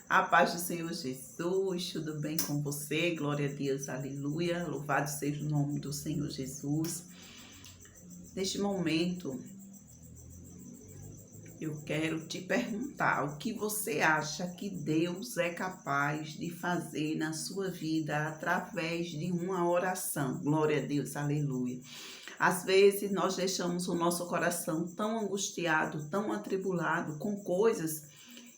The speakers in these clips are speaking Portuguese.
A paz do Senhor Jesus, tudo bem com você? Glória a Deus, aleluia. Louvado seja o nome do Senhor Jesus. Neste momento, eu quero te perguntar o que você acha que Deus é capaz de fazer na sua vida através de uma oração. Glória a Deus, aleluia. Às vezes nós deixamos o nosso coração tão angustiado, tão atribulado com coisas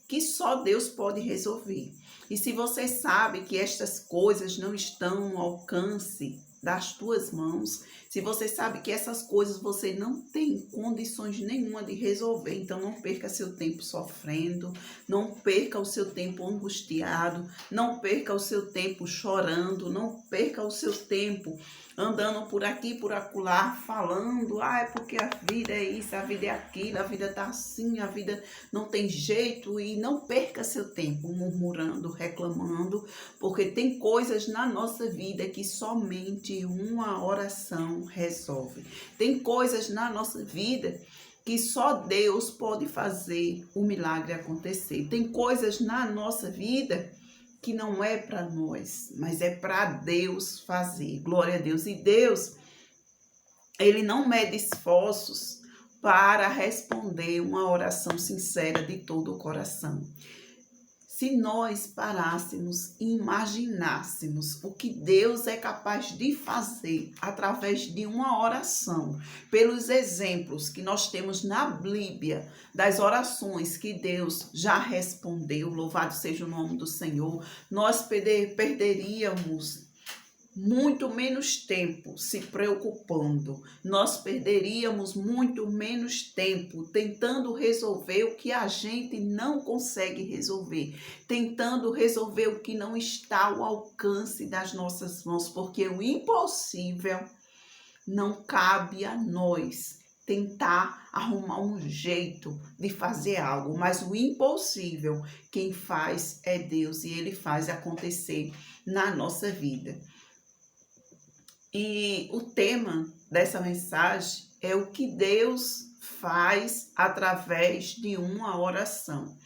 que só Deus pode resolver. E se você sabe que estas coisas não estão no alcance das tuas mãos, se você sabe que essas coisas você não tem condições nenhuma de resolver, então não perca seu tempo sofrendo, não perca o seu tempo angustiado, não perca o seu tempo chorando, não perca o seu tempo andando por aqui, por acolá, falando, é porque a vida é isso, a vida é aquilo, a vida tá assim, a vida não tem jeito, e não perca seu tempo murmurando, reclamando, porque tem coisas na nossa vida que somente uma oração resolve. Tem coisas na nossa vida que só Deus pode fazer o milagre acontecer. Tem coisas na nossa vida que não é para nós, mas é para Deus fazer. Glória a Deus. E Deus, Ele não mede esforços para responder uma oração sincera de todo o coração. Se nós parássemos e imaginássemos o que Deus é capaz de fazer através de uma oração, pelos exemplos que nós temos na Bíblia, das orações que Deus já respondeu, louvado seja o nome do Senhor, nós perderíamos muito menos tempo se preocupando, nós perderíamos muito menos tempo tentando resolver o que a gente não consegue resolver, tentando resolver o que não está ao alcance das nossas mãos, porque o impossível não cabe a nós tentar arrumar um jeito de fazer algo, mas o impossível quem faz é Deus, e Ele faz acontecer na nossa vida. E o tema dessa mensagem é o que Deus faz através de uma oração.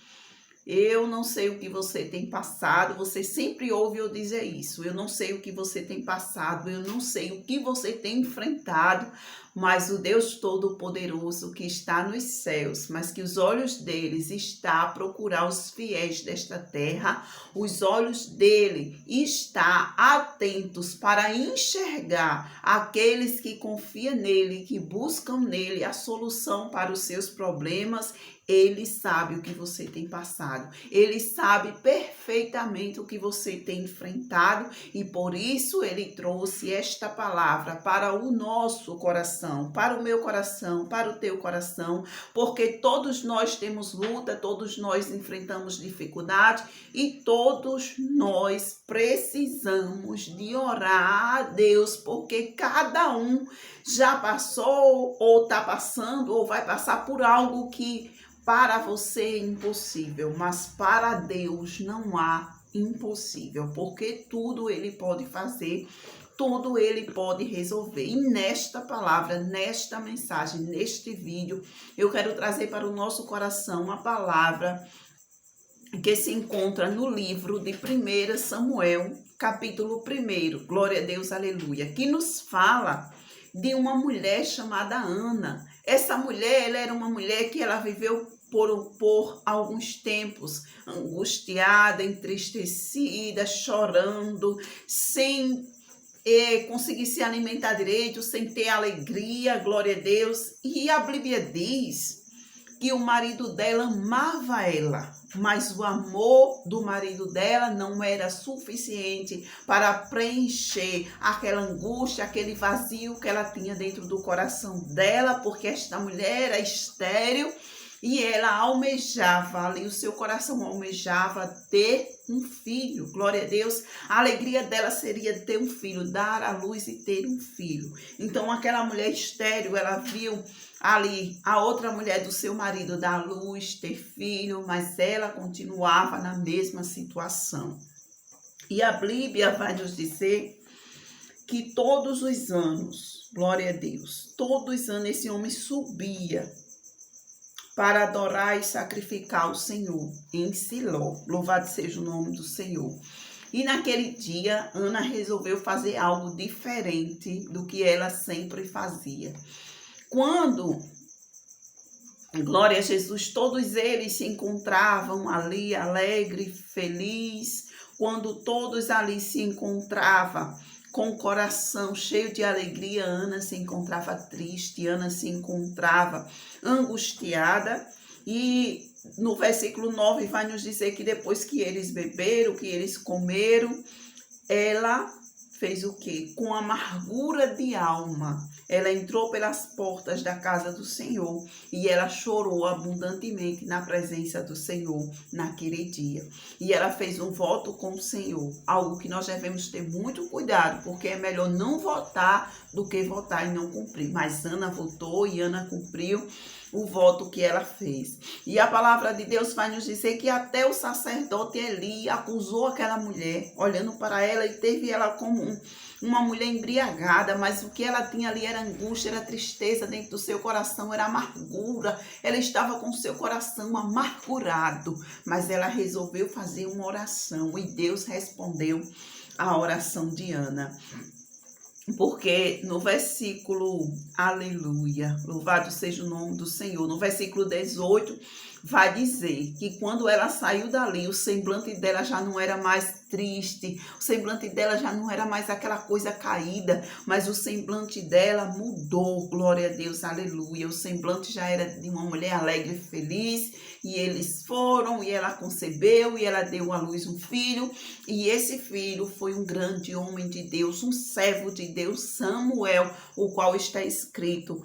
Eu não sei o que você tem passado, você sempre ouve eu dizer isso. Eu não sei o que você tem passado, eu não sei o que você tem enfrentado, mas o Deus Todo-Poderoso que está nos céus, mas que os olhos deles está a procurar os fiéis desta terra, os olhos dele está atentos para enxergar aqueles que confiam nele, que buscam nele a solução para os seus problemas. Ele sabe o que você tem passado, ele sabe perfeitamente o que você tem enfrentado, e por isso ele trouxe esta palavra para o nosso coração, para o meu coração, para o teu coração, porque todos nós temos luta, todos nós enfrentamos dificuldade e todos nós precisamos de orar a Deus, porque cada um já passou ou está passando ou vai passar por algo que para você é impossível, mas para Deus não há impossível, porque tudo Ele pode fazer, tudo Ele pode resolver. E nesta palavra, nesta mensagem, neste vídeo, eu quero trazer para o nosso coração uma palavra que se encontra no livro de 1 Samuel, capítulo 1, glória a Deus, aleluia, que nos fala de uma mulher chamada Ana. Essa mulher, ela era uma mulher que ela viveu por alguns tempos angustiada, entristecida, chorando, sem conseguir se alimentar direito, sem ter alegria, glória a Deus. E a Bíblia diz que o marido dela amava ela, mas o amor do marido dela não era suficiente para preencher aquela angústia, aquele vazio que ela tinha dentro do coração dela, porque esta mulher era estéril e ela almejava ali, o seu coração almejava ter um filho, glória a Deus. A alegria dela seria ter um filho, dar à luz e ter um filho. Então aquela mulher estéril, ela viu ali a outra mulher do seu marido dar luz, ter filho, mas ela continuava na mesma situação. E a Bíblia vai nos dizer que todos os anos, glória a Deus, todos os anos esse homem subia para adorar e sacrificar o Senhor em Siló. Louvado seja o nome do Senhor. E naquele dia, Ana resolveu fazer algo diferente do que ela sempre fazia. Quando, glória a Jesus, todos eles se encontravam ali alegre, feliz, quando todos ali se encontravam com o coração cheio de alegria, Ana se encontrava triste, Ana se encontrava angustiada. E no versículo 9 vai nos dizer que depois que eles beberam, que eles comeram, ela fez o quê? Com amargura de alma, ela entrou pelas portas da casa do Senhor e ela chorou abundantemente na presença do Senhor naquele dia. E ela fez um voto com o Senhor, algo que nós devemos ter muito cuidado, porque é melhor não votar do que votar e não cumprir. Mas Ana votou e Ana cumpriu o voto que ela fez. E a palavra de Deus vai nos dizer que até o sacerdote Eli acusou aquela mulher, olhando para ela e teve ela como uma mulher embriagada, mas o que ela tinha ali era angústia, era tristeza dentro do seu coração, era amargura. Ela estava com o seu coração amargurado, mas ela resolveu fazer uma oração e Deus respondeu a oração de Ana. Porque no versículo, aleluia, louvado seja o nome do Senhor, no versículo 18, vai dizer que quando ela saiu dali, o semblante dela já não era mais triste, o semblante dela já não era mais aquela coisa caída, mas o semblante dela mudou, glória a Deus, aleluia. O semblante já era de uma mulher alegre e feliz, e eles foram, e ela concebeu, e ela deu à luz um filho, e esse filho foi um grande homem de Deus, um servo de Deus, Samuel, o qual está escrito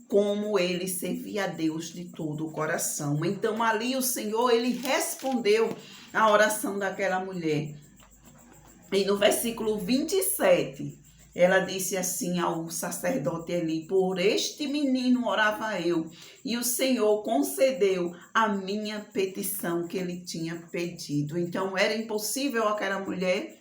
como ele servia a Deus de todo o coração. Então ali o Senhor, ele respondeu a oração daquela mulher. E no versículo 27, ela disse assim ao sacerdote Eli: por este menino orava eu, e o Senhor concedeu a minha petição que ele tinha pedido. Então era impossível aquela mulher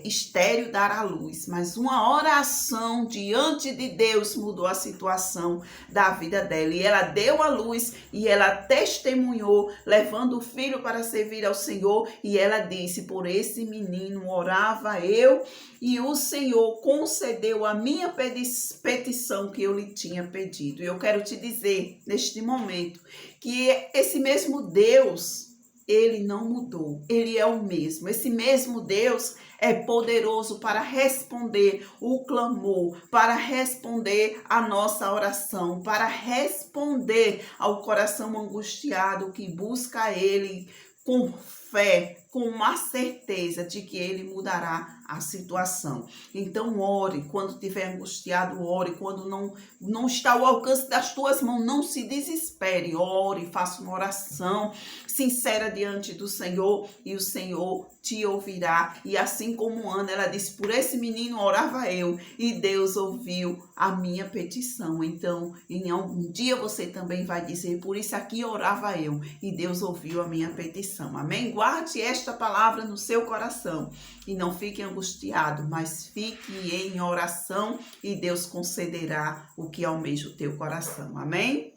estéril dar à luz, mas uma oração diante de Deus mudou a situação da vida dela, e ela deu à luz e ela testemunhou, levando o filho para servir ao Senhor, e ela disse: por esse menino orava eu, e o Senhor concedeu a minha petição que eu lhe tinha pedido. E eu quero te dizer neste momento que esse mesmo Deus, ele não mudou, ele é o mesmo. Esse mesmo Deus é poderoso para responder o clamor, para responder a nossa oração, para responder ao coração angustiado que busca ele com fé, com uma certeza de que ele mudará a situação. Então ore, quando estiver angustiado, ore, quando não está ao alcance das tuas mãos, não se desespere, ore, faça uma oração sincera diante do Senhor e o Senhor te ouvirá. E assim como Ana, ela disse: por esse menino orava eu e Deus ouviu a minha petição. Então em algum dia você também vai dizer: por isso aqui orava eu e Deus ouviu a minha petição. Amém? Guarde esta palavra no seu coração e não fique angustiado, mas fique em oração e Deus concederá o que almeja o teu coração. Amém?